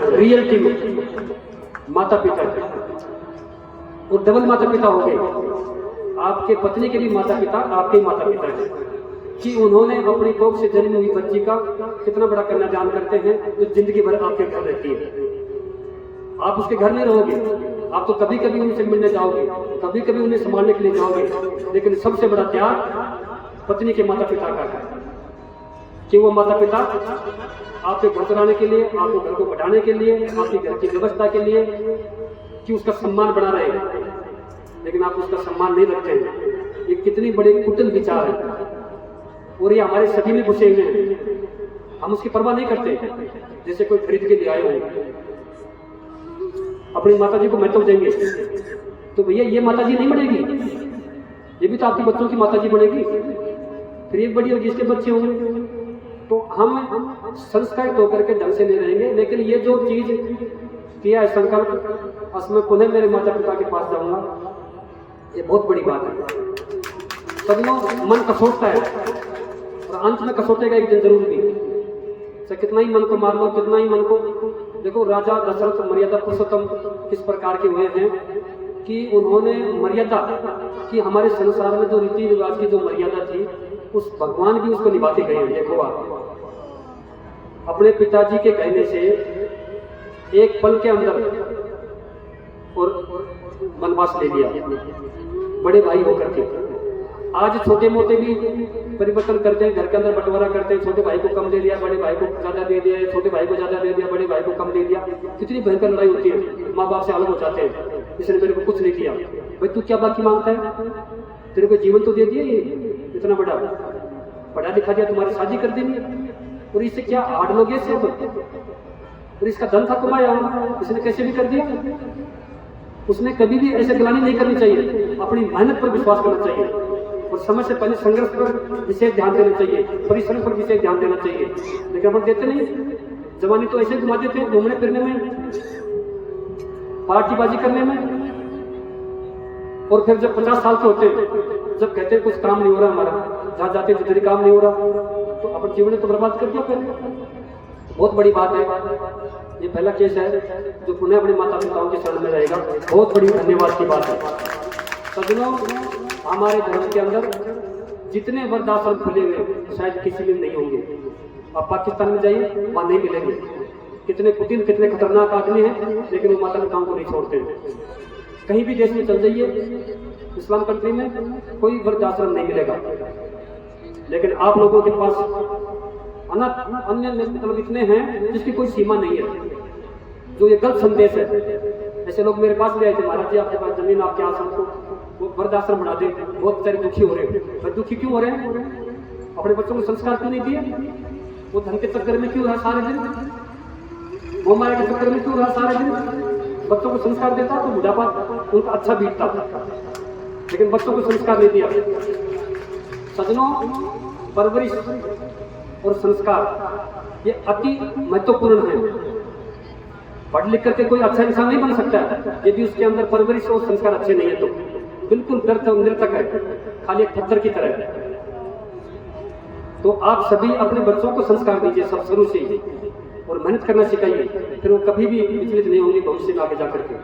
Reality में माता पिता और डबल माता पिता हो गए। आपके पत्नी के भी माता पिता आपके माता पिता हैं कि उन्होंने अपनी कोख से जन्मी हुई बच्ची का कितना बड़ा कन्यादान करते हैं जो जिंदगी भर आपके घर रहती है। आप उसके घर में रहोगे, आप तो कभी कभी उनसे मिलने जाओगे, कभी कभी उन्हें संभालने के लिए जाओगे, लेकिन सबसे बड़ा त्याग पत्नी के माता पिता का है कि वो माता पिता आपके घर चलाने के लिए, आपके घर को बढ़ाने के लिए, आपके घर की व्यवस्था के लिए कि उसका सम्मान बना रहे, लेकिन आप उसका सम्मान नहीं रखते हैं। ये कितनी बड़े कुटिल विचार है और ये हमारे सभी में घुसे हुए हैं। हम उसकी परवाह नहीं करते, जैसे कोई खरीद के ले आए हो। अपनी माता जी को महत्व देंगे तो भैया ये माता जी नहीं बनेगी, ये भी तो आपके बच्चों की माता जी बनेगी, फिर एक बड़ी होगी, इसके बच्चे होंगे। तो हम संस्कारित होकर के ढंग से नहीं रहेंगे। लेकिन ये जो चीज किया है संकल्प, असमें पुनः मेरे माता पिता के पास जाऊंगा, ये बहुत बड़ी बात है। सदियों मन कसोटता है और अंत में कसोटेगा एक दिन जरूर भी। चाहे कितना ही मन को मार लो, कितना ही मन को, देखो राजा दशरथ मर्यादा पुरुषोत्तम किस प्रकार के हुए हैं कि उन्होंने मर्यादा कि हमारे संसार में जो रीति रिवाज की जो मर्यादा थी उस भगवान भी उसको निभाते गए हैं। देखो आप अपने पिताजी के कहने से एक पल के अंदर और वनवास ले लिया बड़े भाई होकर के। आज छोटे मोटे भी परिवर्तन करते हैं, घर के अंदर बंटवारा करते हैं, छोटे भाई को कम दे दिया, बड़े भाई को ज्यादा दे दिया, छोटे भाई को ज्यादा दे दिया, बड़े भाई को कम दे दिया। कितनी भयंकर लड़ाई होती है, माँ बाप से अलग हो जाते हैं, इसने मेरे को कुछ नहीं किया। भाई तू क्या बाकी मांगता है, तेरे को जीवन तो दे दिया, ये इतना बड़ा पढ़ा लिखा दिया, तुम्हारी शादी कर देनी और इससे क्या आठ लोग ऐसे और इसका धन था कमाया, इसने कैसे भी कर दिया। उसने कभी भी ऐसे गलानी नहीं करनी चाहिए, अपनी मेहनत पर विश्वास करना चाहिए और समय से पहले संघर्ष पर विशेष ध्यान देना चाहिए, परिश्रम पर विशेष ध्यान देना चाहिए। लेकिन अपन देते नहीं, जवानी तो ऐसे घुमा देते हैं, घूमने फिरने में, पार्टीबाजी करने में, और फिर जब 50 साल के होते हैं, जब कहते हैं कुछ काम नहीं हो रहा हमारा, जहाँ जाते हैं जितनी काम नहीं हो रहा, तो अपन जीवन ने तो बर्बाद कर दिया। फिर बहुत बड़ी बात है, ये पहला केस है जो पुनः अपने माता पिताओं के शरण में रहेगा। बहुत बड़ी धन्यवाद की बात है। सज्जनों, हमारे धर्म के अंदर जितने वृद्धाश्रम खुले हुए शायद किसी में नहीं होंगे। आप पाकिस्तान में जाइए, वहां नहीं मिलेंगे। कितने कुटिल, कितने खतरनाक आदमी हैं, लेकिन वो माता पिताओं को नहीं छोड़ते। कहीं भी देश में चल जाइए, इस्लाम कंट्री में कोई वृद्धाश्रम नहीं मिलेगा। लेकिन आप लोगों के पास अन्य मतलब इतने हैं जिसकी कोई सीमा नहीं है, जो ये गलत संदेश है। ऐसे लोग मेरे पास ले आए थे, महाराज जी आपके पास जमीन, आपके आश्रम को वो वृद्धाश्रम बना दे, बहुत सारे दुखी हो रहे हैं। पर दुखी क्यों हो रहे हैं? अपने बच्चों को संस्कार क्यों नहीं दिए? वो धन के चक्कर में क्यों रहा सारे दिन, वो माया के चक्कर में क्यों रहा सारे दिन? बच्चों को संस्कार देता तो बुढ़ापा उनका अच्छा बीतता, लेकिन बच्चों को संस्कार नहीं दिया। सजनों, परवरिश और संस्कार ये अति महत्वपूर्ण है। पढ़ लिख करके कोई अच्छा इंसान नहीं बन सकता है यदि उसके अंदर परवरिश और संस्कार अच्छे नहीं है तो बिल्कुल व्यर्थ निरर्थक है, खाली एक पत्थर की तरह है। तो आप सभी अपने बच्चों को संस्कार दीजिए सब शुरू से ही, और मेहनत करना सिखाइए, फिर वो कभी भी विचलित नहीं होंगे भविष्य में आगे जाकर के।